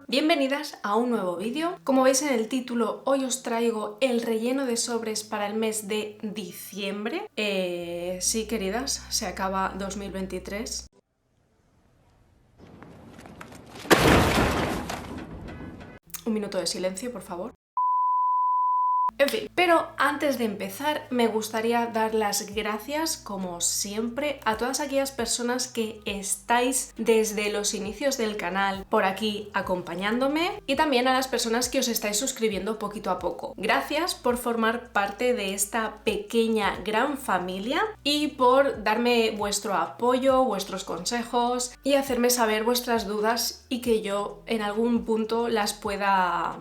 Bienvenidas a un nuevo vídeo. Como veis en el título, hoy os traigo el relleno de sobres para el mes de diciembre. Sí, queridas, se acaba 2023. Un minuto de silencio, por favor. En fin, pero antes de empezar me gustaría dar las gracias, como siempre, a todas aquellas personas que estáis desde los inicios del canal por aquí acompañándome y también a las personas que os estáis suscribiendo poquito a poco. Gracias por formar parte de esta pequeña gran familia y por darme vuestro apoyo, vuestros consejos y hacerme saber vuestras dudas y que yo en algún punto las pueda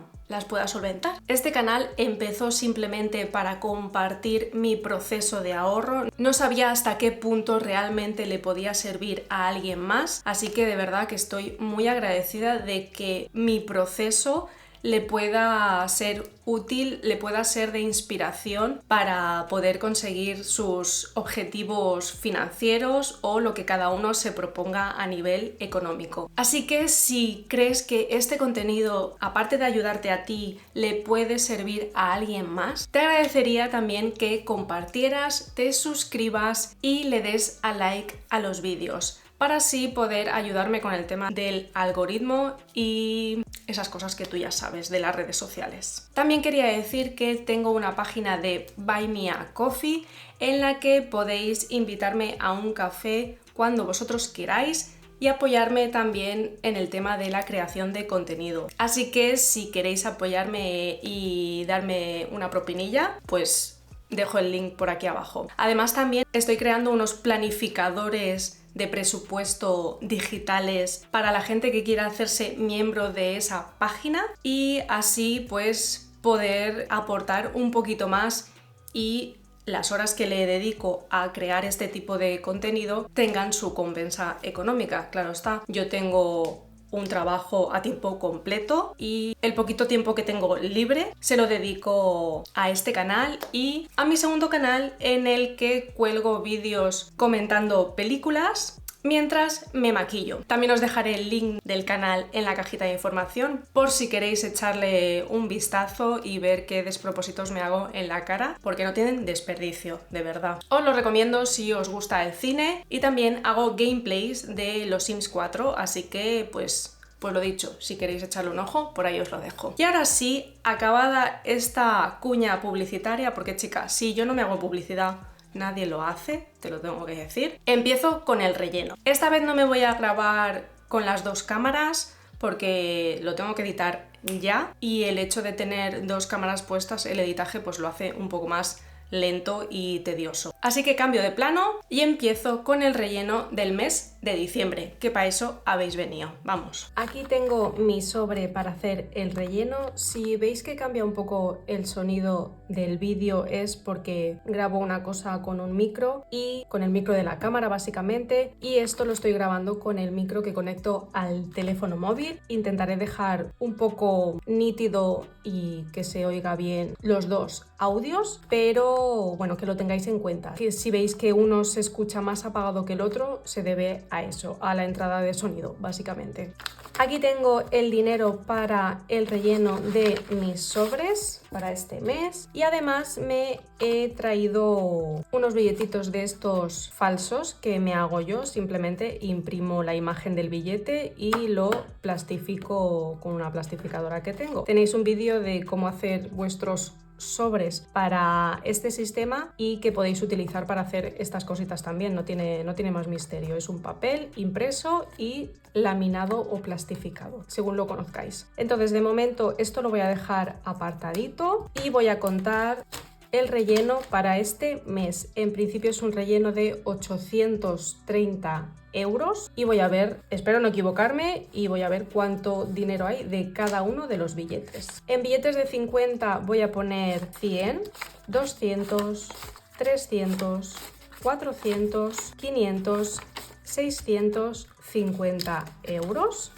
solventar. Este canal empezó simplemente para compartir mi proceso de ahorro. No sabía hasta qué punto realmente le podía servir a alguien más, así que de verdad que estoy muy agradecida de que mi proceso le pueda ser útil, le pueda ser de inspiración para poder conseguir sus objetivos financieros o lo que cada uno se proponga a nivel económico. Así que si crees que este contenido, aparte de ayudarte a ti, le puede servir a alguien más, te agradecería también que compartieras, te suscribas y le des a like a los vídeos, para así poder ayudarme con el tema del algoritmo y esas cosas que tú ya sabes de las redes sociales. También quería decir que tengo una página de Buy Me a Coffee en la que podéis invitarme a un café cuando vosotros queráis y apoyarme también en el tema de la creación de contenido. Así que si queréis apoyarme y darme una propinilla, pues dejo el link por aquí abajo. Además también estoy creando unos planificadores de presupuesto digitales para la gente que quiera hacerse miembro de esa página y así pues poder aportar un poquito más y las horas que le dedico a crear este tipo de contenido tengan su compensa económica. Claro está, yo tengo un trabajo a tiempo completo y el poquito tiempo que tengo libre se lo dedico a este canal y a mi segundo canal en el que cuelgo vídeos comentando películas mientras me maquillo. También os dejaré el link del canal en la cajita de información por si queréis echarle un vistazo y ver qué despropósitos me hago en la cara, porque no tienen desperdicio, de verdad. Os lo recomiendo si os gusta el cine y también hago gameplays de los Sims 4, así que pues lo dicho, si queréis echarle un ojo, por ahí os lo dejo. Y ahora sí, acabada esta cuña publicitaria, porque chicas, si yo no me hago publicidad, nadie lo hace, te lo tengo que decir. Empiezo con el relleno. Esta vez no me voy a grabar con las dos cámaras porque lo tengo que editar ya y el hecho de tener dos cámaras puestas, el editaje pues lo hace un poco más lento y tedioso. Así que cambio de plano y empiezo con el relleno del mes de diciembre, que para eso habéis venido. Vamos. Aquí tengo mi sobre para hacer el relleno. Si veis que cambia un poco el sonido del vídeo es porque grabo una cosa con un micro y con el micro de la cámara básicamente, y esto lo estoy grabando con el micro que conecto al teléfono móvil. Intentaré dejar un poco nítido y que se oiga bien los dos audios, pero bueno, que lo tengáis en cuenta. Que si veis que uno se escucha más apagado que el otro, se debe a eso, a la entrada de sonido, básicamente. Aquí tengo el dinero para el relleno de mis sobres para este mes y además me he traído unos billetitos de estos falsos que me hago yo. Simplemente imprimo la imagen del billete y lo plastifico con una plastificadora que tengo. Tenéis un vídeo de cómo hacer vuestros sobres para este sistema y que podéis utilizar para hacer estas cositas también. No tiene más misterio, es un papel impreso y laminado o plastificado, según lo conozcáis. Entonces, de momento esto lo voy a dejar apartadito y voy a contar el relleno para este mes. En principio es un relleno de 830 euros y voy a ver, espero no equivocarme, y voy a ver cuánto dinero hay de cada uno de los billetes. En billetes de 50 voy a poner 100, 200, 300, 400, 500, 650 euros.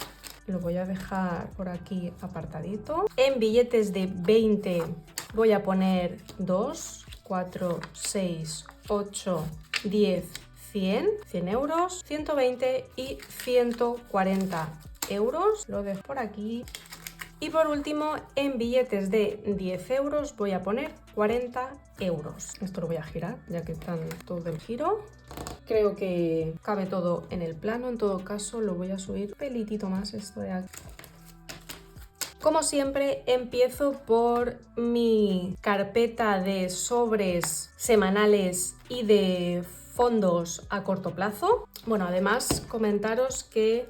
Lo voy a dejar por aquí apartadito. En billetes de 20 voy a poner 2, 4, 6, 8, 10, 100 euros, 120 y 140 euros. Lo dejo por aquí. Y por último, en billetes de 10 euros voy a poner 40 euros. Esto lo voy a girar, ya que están todo el giro. Creo que cabe todo en el plano. En todo caso, lo voy a subir un pelitito más esto de aquí. Como siempre, empiezo por mi carpeta de sobres semanales y de fondos a corto plazo. Bueno, además, comentaros que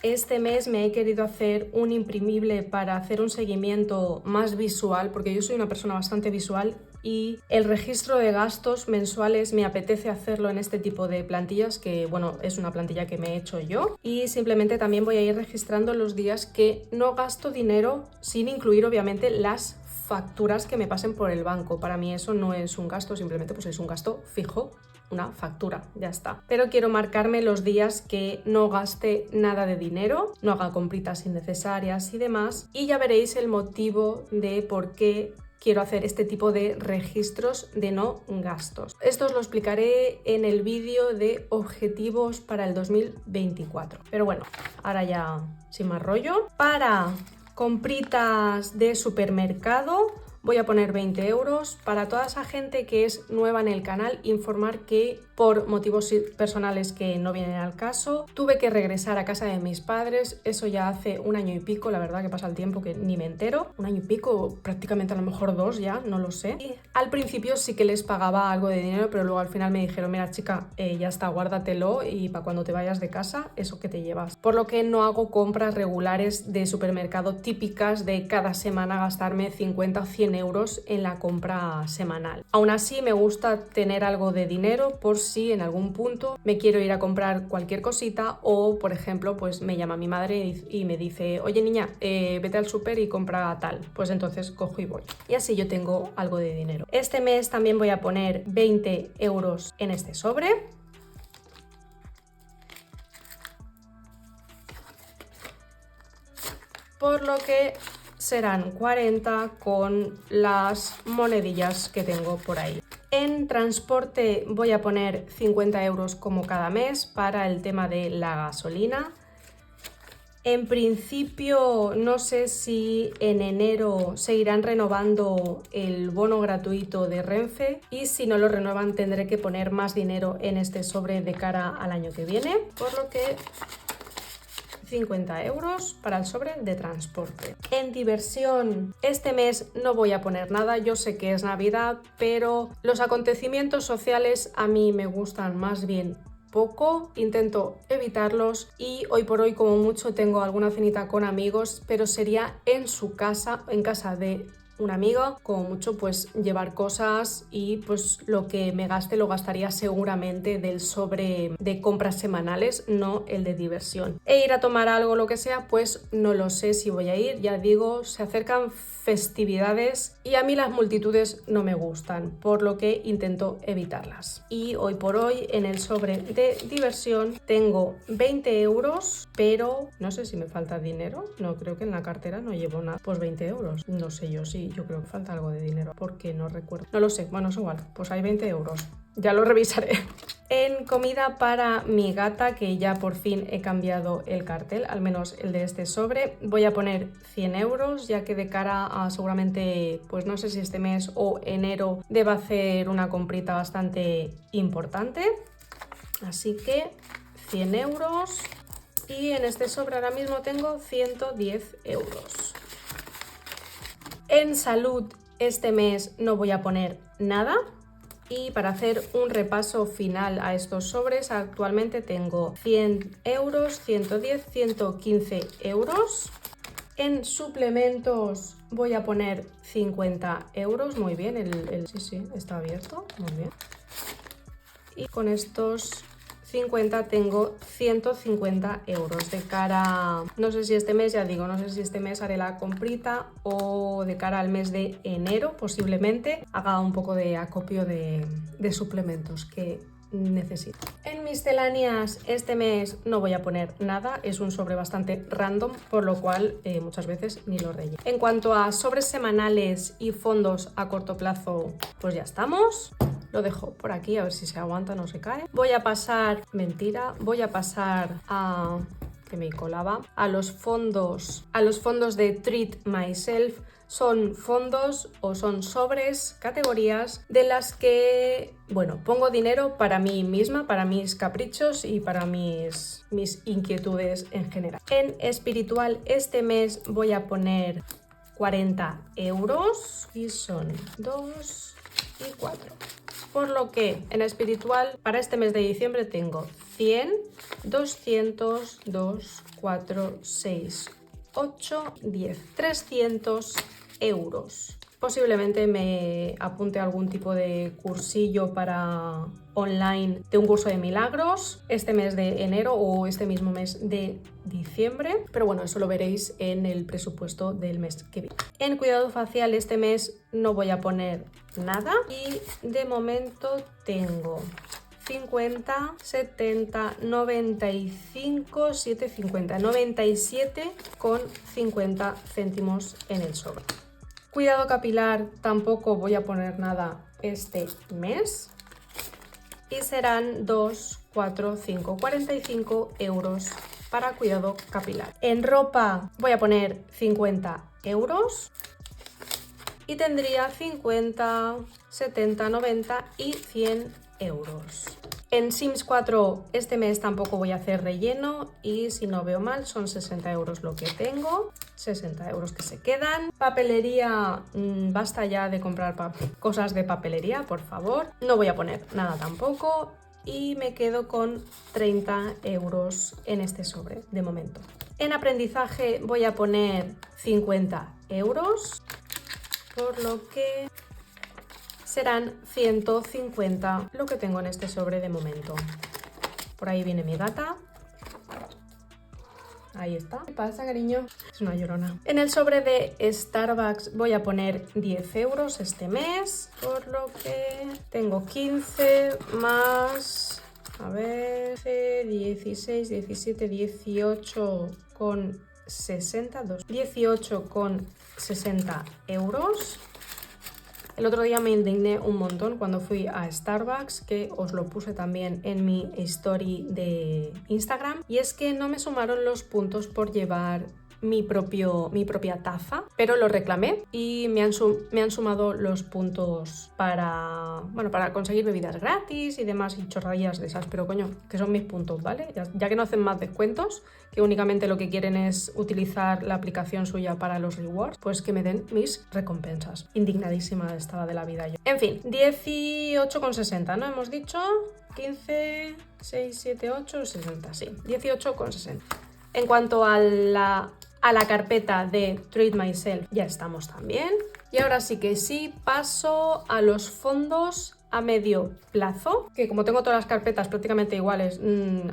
este mes me he querido hacer un imprimible para hacer un seguimiento más visual, porque yo soy una persona bastante visual y el registro de gastos mensuales me apetece hacerlo en este tipo de plantillas, que bueno, es una plantilla que me he hecho yo, y simplemente también voy a ir registrando los días que no gasto dinero, sin incluir obviamente las facturas que me pasen por el banco. Para mí eso no es un gasto, simplemente pues es un gasto fijo, una factura, ya está. Pero quiero marcarme los días que no gaste nada de dinero, no haga compritas innecesarias y demás, y ya veréis el motivo de por qué quiero hacer este tipo de registros de no gastos. Esto os lo explicaré en el vídeo de objetivos para el 2024. Pero bueno, ahora ya sin más rollo. Para compritas de supermercado voy a poner 20 euros. Para toda esa gente que es nueva en el canal, informar que por motivos personales que no vienen al caso, tuve que regresar a casa de mis padres. Eso ya hace 1 año y pico, la verdad que pasa el tiempo que ni me entero. 1 año y pico, prácticamente a lo mejor 2 ya, no lo sé. Y al principio sí que les pagaba algo de dinero, pero luego al final me dijeron, mira chica, ya está, guárdatelo y para cuando te vayas de casa, eso que te llevas. Por lo que no hago compras regulares de supermercado típicas de cada semana gastarme 50 o 100 euros en la compra semanal. Aún así me gusta tener algo de dinero por si en algún punto me quiero ir a comprar cualquier cosita, o por ejemplo pues me llama mi madre y me dice, oye niña, vete al súper y compra tal, pues entonces cojo y voy, y así yo tengo algo de dinero. Este mes también voy a poner 20 euros en este sobre. Por lo que serán 40 con las monedillas que tengo por ahí. En transporte voy a poner 50 euros como cada mes para el tema de la gasolina. En principio no sé si en enero seguirán renovando el bono gratuito de Renfe, y si no lo renuevan tendré que poner más dinero en este sobre de cara al año que viene, por lo que 50 euros para el sobre de transporte. En diversión, este mes no voy a poner nada. Yo sé que es Navidad, pero los acontecimientos sociales a mí me gustan más bien poco, intento evitarlos, y hoy por hoy como mucho tengo alguna cenita con amigos, pero sería en su casa, en casa de un amigo, como mucho pues llevar cosas, y pues lo que me gaste lo gastaría seguramente del sobre de compras semanales, no el de diversión. E ir a tomar algo, lo que sea, pues no lo sé si voy a ir. Ya digo, se acercan festividades y a mí las multitudes no me gustan, por lo que intento evitarlas. Y hoy por hoy en el sobre de diversión tengo 20 euros, pero no sé si me falta dinero. No, creo que en la cartera no llevo nada. Pues 20 euros, no sé yo, sí, yo creo que falta algo de dinero porque no recuerdo. No lo sé, bueno, es igual, pues hay 20 euros. Ya lo revisaré. En comida para mi gata, que ya por fin he cambiado el cartel, al menos el de este sobre, voy a poner 100 euros, ya que de cara a seguramente, pues no sé si este mes o enero, deba hacer una comprita bastante importante. Así que 100 euros. Y en este sobre ahora mismo tengo 110 euros. En salud este mes no voy a poner nada. Y para hacer un repaso final a estos sobres, actualmente tengo 100 euros, 110, 115 euros. En suplementos voy a poner 50 euros, muy bien, sí, está abierto, muy bien. Y con estos 50 tengo 150 euros. De cara, no sé si este mes, ya digo, no sé si este mes haré la comprita, o de cara al mes de enero posiblemente haga un poco de acopio de suplementos que necesito. En misceláneas este mes no voy a poner nada, es un sobre bastante random, por lo cual muchas veces ni lo relleno. En cuanto a sobres semanales y fondos a corto plazo, pues ya estamos. Lo dejo por aquí a ver si se aguanta, no se cae. Voy a pasar, mentira, voy a pasar a, que me colaba, a los fondos de Treat Myself. Son fondos o son sobres, categorías de las que, bueno, pongo dinero para mí misma, para mis caprichos y para mis inquietudes en general. En espiritual este mes voy a poner 40 euros y son 2 y 4. Por lo que en espiritual para este mes de diciembre tengo 100, 200, 2, 4, 6, 8, 10, 300 euros. Posiblemente me apunte a algún tipo de cursillo para online de un curso de milagros este mes de enero o este mismo mes de diciembre, pero bueno, eso lo veréis en el presupuesto del mes que viene. En cuidado facial este mes no voy a poner nada y de momento tengo 50, 70, 95, 7,50, 97,50 céntimos en el sobre. Cuidado capilar tampoco voy a poner nada este mes y serán 2, 4, 5, 45 euros para cuidado capilar. En ropa voy a poner 50 euros y tendría 50, 70, 90 y 100 euros. En Sims 4 este mes tampoco voy a hacer relleno y si no veo mal son 60 euros lo que tengo, 60 euros que se quedan. Papelería, basta ya de comprar cosas de papelería, por favor. No voy a poner nada tampoco y me quedo con 30 euros en este sobre de momento. En aprendizaje voy a poner 50 euros, por lo que serán 150 lo que tengo en este sobre de momento. Por ahí viene mi gata. Ahí está. ¿Qué pasa, cariño? Es una llorona. En el sobre de Starbucks voy a poner 10 euros este mes, por lo que tengo 15 más, a ver, 16, 17, 18 con 60, 18 con 60 euros. El otro día me indigné un montón cuando fui a Starbucks, que os lo puse también en mi story de Instagram, y es que no me sumaron los puntos por llevar mi propia taza, pero lo reclamé y me han sumado los puntos para conseguir bebidas gratis y demás y chorradillas de esas, pero coño, que son mis puntos, ¿vale? Ya que no hacen más descuentos, que únicamente lo que quieren es utilizar la aplicación suya para los rewards, pues que me den mis recompensas. Indignadísima estaba de la vida yo. En fin, 18,60, ¿no? Hemos dicho 15, 6, 7, 8, 60, sí, 18,60. En cuanto a la carpeta de Treat Myself ya estamos también. Y ahora sí que sí, paso a los fondos a medio plazo, que como tengo todas las carpetas prácticamente iguales,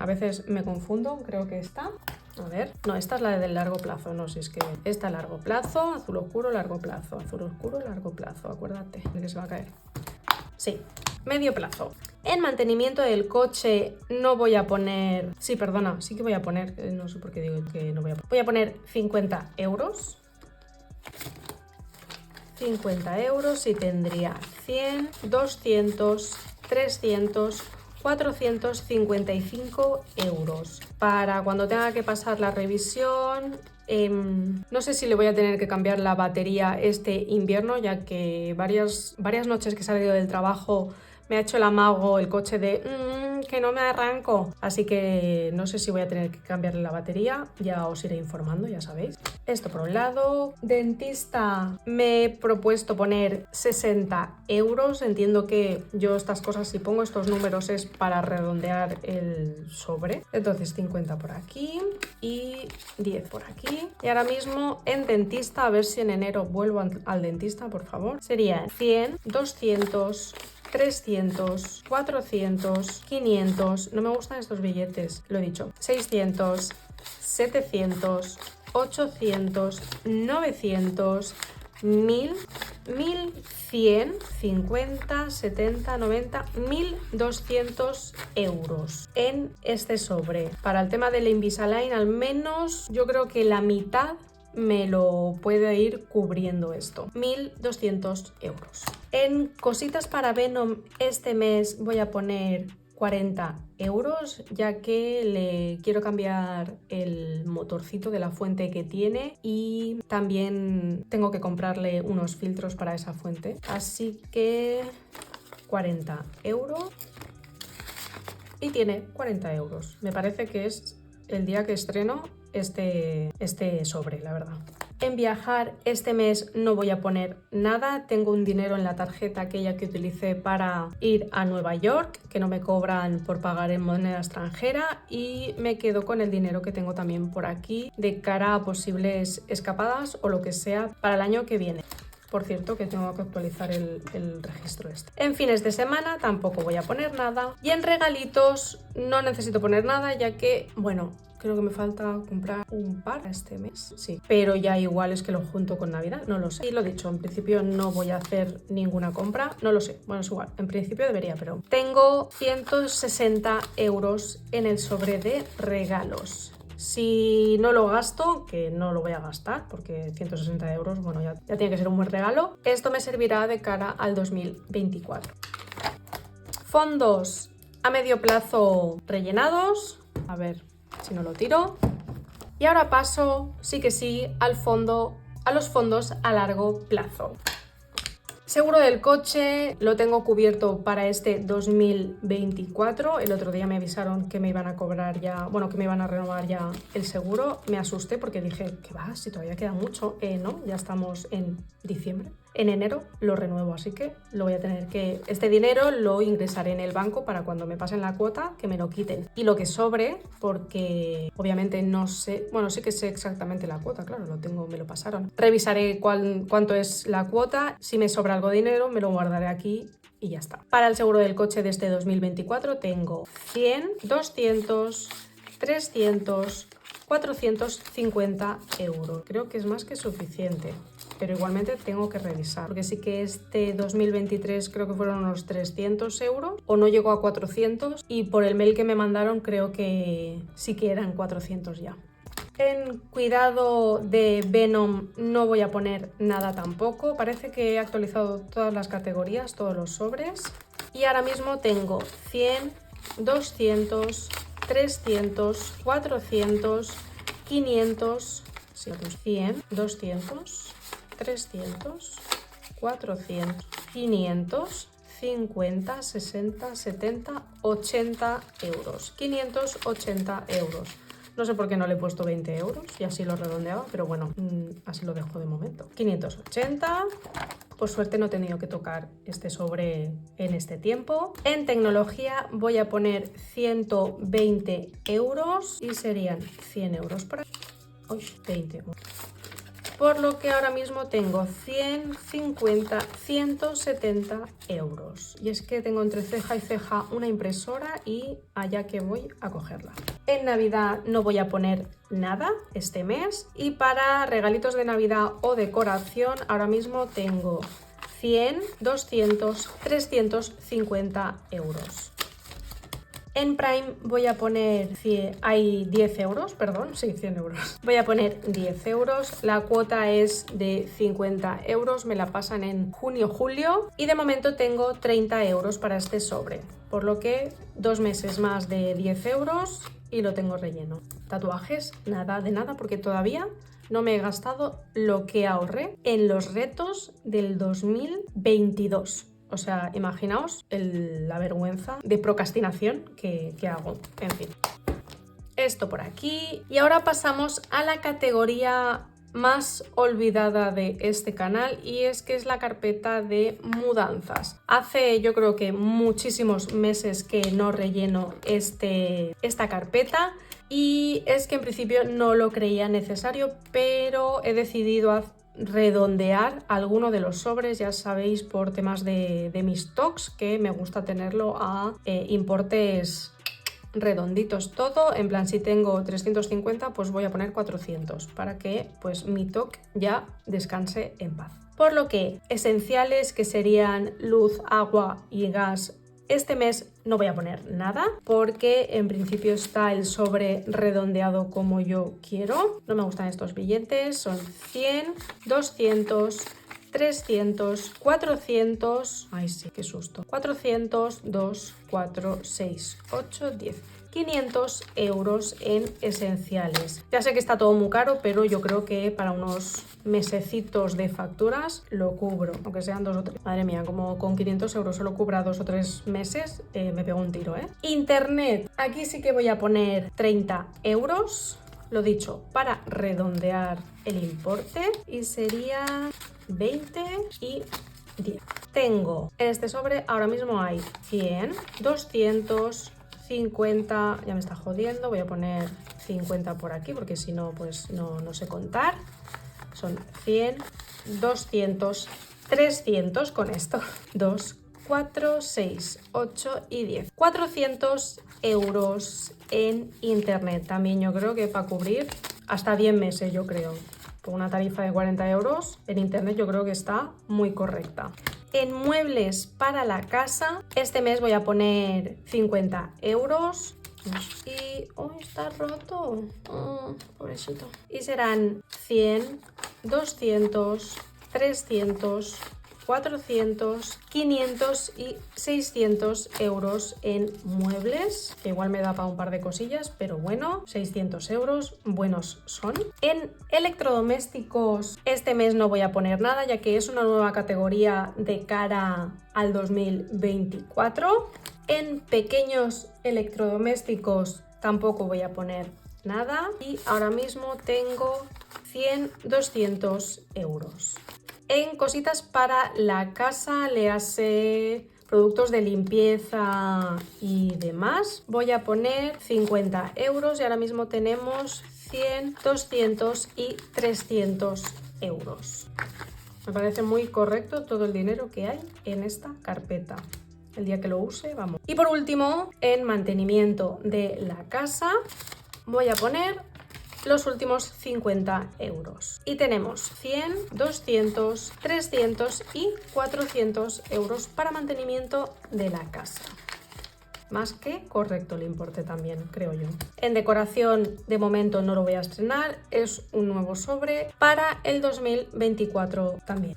a veces me confundo, creo que esta. A ver, no, esta es la del largo plazo, no, si es que esta largo plazo, azul oscuro, largo plazo, azul oscuro, largo plazo, acuérdate, que se va a caer. Sí, medio plazo. En mantenimiento del coche no voy a poner... Sí, perdona, sí que voy a poner... No sé por qué digo que no voy a poner. Voy a poner 50 euros. 50 euros y tendría 100, 200, 300, 455 euros. Para cuando tenga que pasar la revisión... no sé si le voy a tener que cambiar la batería este invierno, ya que varias noches que he salido del trabajo me ha hecho el amago el coche de que no me arranco, así que no sé si voy a tener que cambiarle la batería, ya os iré informando, ya sabéis. Esto por un lado. Dentista, me he propuesto poner 60 euros, entiendo que yo estas cosas, si pongo estos números es para redondear el sobre, entonces 50 por aquí y 10 por aquí. Y ahora mismo en dentista, a ver si en enero vuelvo al dentista, por favor, serían 100, 200, 300, 400, 500, no me gustan estos billetes, lo he dicho, 600, 700, 800, 900, 1000, 1100, 50, 70, 90, 1200 euros en este sobre. Para el tema del Invisalign, al menos yo creo que la mitad me lo puede ir cubriendo esto. 1.200 euros. En cositas para Venom este mes voy a poner 40 euros, ya que le quiero cambiar el motorcito de la fuente que tiene y también tengo que comprarle unos filtros para esa fuente. Así que 40 euros y tiene 40 euros. Me parece que es el día que estreno este sobre, la verdad. En viajar este mes no voy a poner nada, tengo un dinero en la tarjeta aquella que utilicé para ir a Nueva York, que no me cobran por pagar en moneda extranjera, y me quedo con el dinero que tengo también por aquí de cara a posibles escapadas o lo que sea para el año que viene. Por cierto, que tengo que actualizar el registro este. En fines de semana tampoco voy a poner nada. Y en regalitos no necesito poner nada, ya que, bueno, creo que me falta comprar un par este mes. Sí, pero ya igual es que lo junto con Navidad, no lo sé. Y lo dicho, en principio no voy a hacer ninguna compra, no lo sé. Bueno, es igual, en principio debería, pero... Tengo 160 euros en el sobre de regalos. Si no lo gasto, que no lo voy a gastar porque 160 euros, bueno, ya tiene que ser un buen regalo, esto me servirá de cara al 2024. Fondos a medio plazo rellenados, a ver si no lo tiro. Y ahora paso, sí que sí, a los fondos a largo plazo. Seguro del coche lo tengo cubierto para este 2024. El otro día me avisaron que me iban a cobrar ya, bueno, que me iban a renovar ya el seguro. Me asusté porque dije, ¿qué va? Si todavía queda mucho. No, ya estamos en diciembre. En enero lo renuevo, así que lo voy a tener que... Este dinero lo ingresaré en el banco para cuando me pasen la cuota que me lo quiten. Y lo que sobre, porque obviamente no sé... Bueno, sí que sé exactamente la cuota, claro, lo tengo, me lo pasaron. Revisaré cuánto es la cuota. Si me sobra algo de dinero, me lo guardaré aquí y ya está. Para el seguro del coche de este 2024 tengo 100, 200, 300... 450 euros. Creo que es más que suficiente, pero igualmente tengo que revisar, porque sí que este 2023 creo que fueron unos 300 euros o no llegó a 400 y por el mail que me mandaron creo que sí que eran 400 ya. En cuidado de Venom no voy a poner nada tampoco, parece que he actualizado todas las categorías, todos los sobres y ahora mismo tengo 100, 200, 300, 400, 500, 100, 200, 300, 400, 500, 50, 60, 70, 80 euros. 580 euros. No sé por qué no le he puesto 20 euros y así lo redondeaba, pero bueno, así lo dejo de momento. 580. Por suerte no he tenido que tocar este sobre en este tiempo. En tecnología voy a poner 120 euros y serían 100 euros por aquí. Uy, 20 euros. Por lo que ahora mismo tengo 150, 170 euros. Y es que tengo entre ceja y ceja una impresora y allá que voy a cogerla. En Navidad no voy a poner nada este mes. Y para regalitos de Navidad o decoración ahora mismo tengo 100, 200, 350 euros. En Prime voy a poner 10 euros, perdón, sí, 100 euros. Voy a poner 10 euros, la cuota es de 50 euros, me la pasan en junio-julio y de momento tengo 30 euros para este sobre, por lo que 2 meses más de 10 euros y lo tengo relleno. Tatuajes, nada de nada porque todavía no me he gastado lo que ahorré en los retos del 2022. O sea, imaginaos la vergüenza de procrastinación que hago. En fin, esto por aquí. Y ahora pasamos a la categoría más olvidada de este canal y es que es la carpeta de mudanzas. Hace yo creo que muchísimos meses que no relleno esta carpeta y es que en principio no lo creía necesario, pero he decidido redondear alguno de los sobres, ya sabéis, por temas de mis stocks, que me gusta tenerlo a importes redonditos todo, en plan si tengo 350 pues voy a poner 400 para que pues mi TOC ya descanse en paz. Por lo que esenciales, que serían luz, agua y gas, Este mes no voy a poner nada porque en principio está el sobre redondeado como yo quiero. No me gustan estos billetes, son 100, 200, 300, 400, ay sí, qué susto, 400, 2, 4, 6, 8, 10, 500 euros en esenciales. Ya sé que está todo muy caro, pero yo creo que para unos mesecitos de facturas lo cubro, aunque sean 2 o 3. Madre mía, como con 500 euros solo cubra 2 o 3 meses, me pego un tiro, ¿eh? Internet, aquí sí que voy a poner 30 euros. Lo dicho, para redondear el importe, y sería 20 y 10. Tengo en este sobre, ahora mismo hay 100, 200, 50, ya me está jodiendo, voy a poner 50 por aquí porque si no, pues no sé contar. Son 100, 200, 300 con esto. 2, 4, 6, 8 y 10. 400 euros en internet. También yo creo que para cubrir hasta 10 meses, yo creo. Por una tarifa de 40 euros en internet yo creo que está muy correcta. En muebles para la casa, este mes voy a poner 50 euros. Y... ¡oh, está roto! Oh, pobrecito. Y serán 100, 200, 300, 400, 500 y 600 euros en muebles, que igual me da para un par de cosillas, pero bueno, 600 euros, buenos son. En electrodomésticos, este mes no voy a poner nada, ya que es una nueva categoría de cara al 2024. En pequeños electrodomésticos tampoco voy a poner nada y ahora mismo tengo 100, 200 euros. En cositas para la casa, le hace productos de limpieza y demás, voy a poner 50 euros y ahora mismo tenemos 100, 200 y 300 euros. Me parece muy correcto todo el dinero que hay en esta carpeta. El día que lo use, vamos. Y por último, en mantenimiento de la casa, voy a poner los últimos 50 euros. Y tenemos 100, 200, 300 y 400 euros para mantenimiento de la casa. Más que correcto el importe también, creo yo. En decoración, de momento no lo voy a estrenar. Es un nuevo sobre para el 2024 también.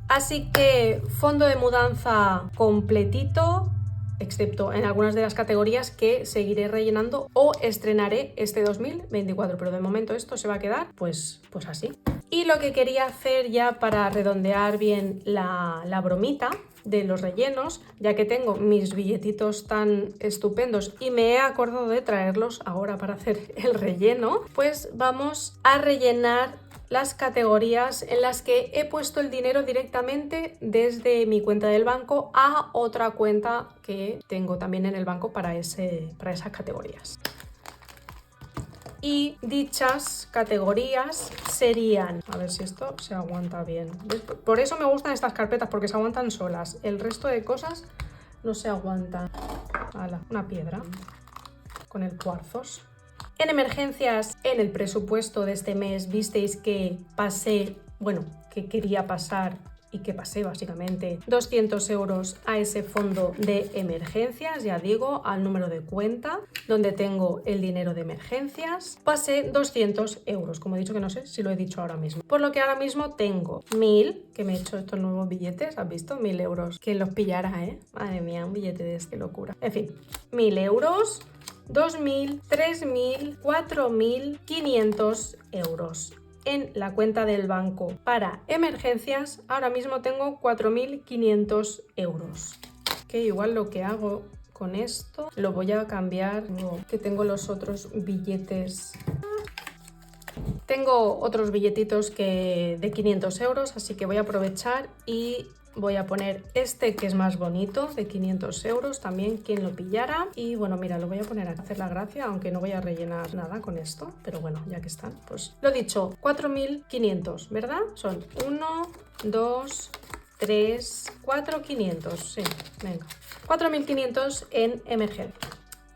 Así que fondo de mudanza completito, excepto en algunas de las categorías que seguiré rellenando o estrenaré este 2024, pero de momento esto se va a quedar pues así. Y lo que quería hacer ya para redondear bien la bromita de los rellenos, ya que tengo mis billetitos tan estupendos y me he acordado de traerlos ahora para hacer el relleno, pues vamos a rellenar las categorías en las que he puesto el dinero directamente desde mi cuenta del banco a otra cuenta que tengo también en el banco para esas categorías. Y dichas categorías serían... A ver si esto se aguanta bien. Por eso me gustan estas carpetas, porque se aguantan solas. El resto de cosas no se aguantan. ¡Hala! Una piedra con el cuarzos. En emergencias, en el presupuesto de este mes, visteis que pasé, bueno, que quería pasar y que pasé básicamente 200 euros a ese fondo de emergencias, ya digo, al número de cuenta donde tengo el dinero de emergencias. Pasé 200 euros, como he dicho, que no sé si lo he dicho ahora mismo. Por lo que ahora mismo tengo 1000, que me he hecho estos nuevos billetes, ¿has visto? 1000 euros. ¿Quién los pillará, eh? Madre mía, un billete de este, locura. En fin, 1000 euros. 2.000, 3.000, 4.500 euros. En la cuenta del banco para emergencias, ahora mismo tengo 4.500 euros. Que igual lo que hago con esto, lo voy a cambiar, que tengo los otros billetes. Tengo otros billetitos de 500 euros, así que voy a aprovechar y voy a poner este que es más bonito, de 500 euros, también quien lo pillara. Y bueno, mira, lo voy a poner a hacer la gracia, aunque no voy a rellenar nada con esto. Pero bueno, ya que están, pues lo dicho, 4.500, ¿verdad? Son 1, 2, 3, 4.500, sí, venga. 4.500 en emergencia.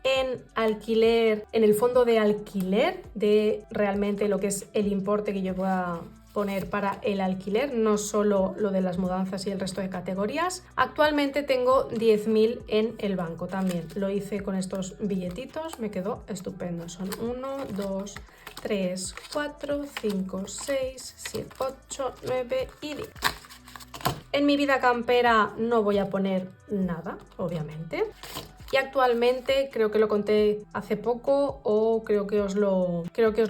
En alquiler, en el fondo de alquiler de realmente lo que es el importe que yo pueda poner para el alquiler, no solo lo de las mudanzas y el resto de categorías. Actualmente tengo 10.000 en el banco también. Lo hice con estos billetitos, me quedó estupendo. Son 1, 2, 3, 4, 5, 6, 7, 8, 9 y 10. En mi vida campera no voy a poner nada, obviamente. Y actualmente, creo que lo conté hace poco o creo que os lo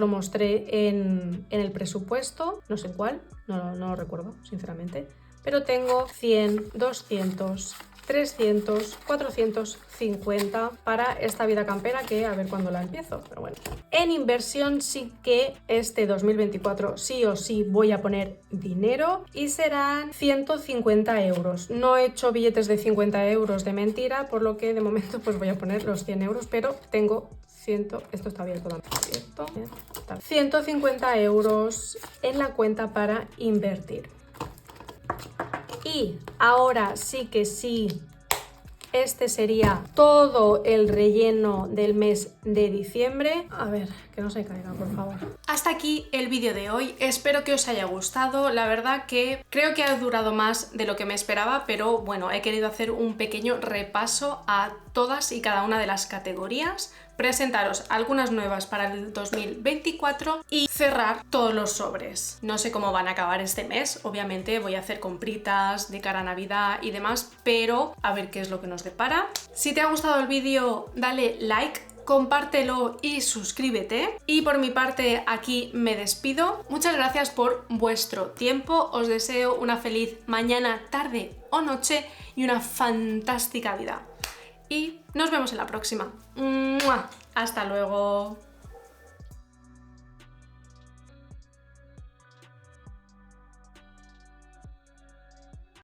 mostré en el presupuesto, no sé cuál, no lo recuerdo sinceramente, pero tengo 100, 200, 300, 450 para esta vida campera, que a ver cuándo la empiezo, pero bueno. En inversión sí que este 2024 sí o sí voy a poner dinero y serán 150 euros. No he hecho billetes de 50 euros de mentira, por lo que de momento pues voy a poner los 100 euros, pero tengo esto está abierto también, abierto, 150 euros en la cuenta para invertir. Y ahora sí que sí, este sería todo el relleno del mes de diciembre. A ver, que no se caiga, por favor. Hasta aquí el vídeo de hoy. Espero que os haya gustado. La verdad que creo que ha durado más de lo que me esperaba, pero bueno, he querido hacer un pequeño repaso a todas y cada una de las categorías, presentaros algunas nuevas para el 2024 y cerrar todos los sobres. No sé cómo van a acabar este mes, obviamente voy a hacer compritas de cara a Navidad y demás, pero a ver qué es lo que nos depara. Si te ha gustado el vídeo, dale like, compártelo y suscríbete. Y por mi parte aquí me despido. Muchas gracias por vuestro tiempo, os deseo una feliz mañana, tarde o noche y una fantástica vida. Y nos vemos en la próxima. ¡Mua! Hasta luego.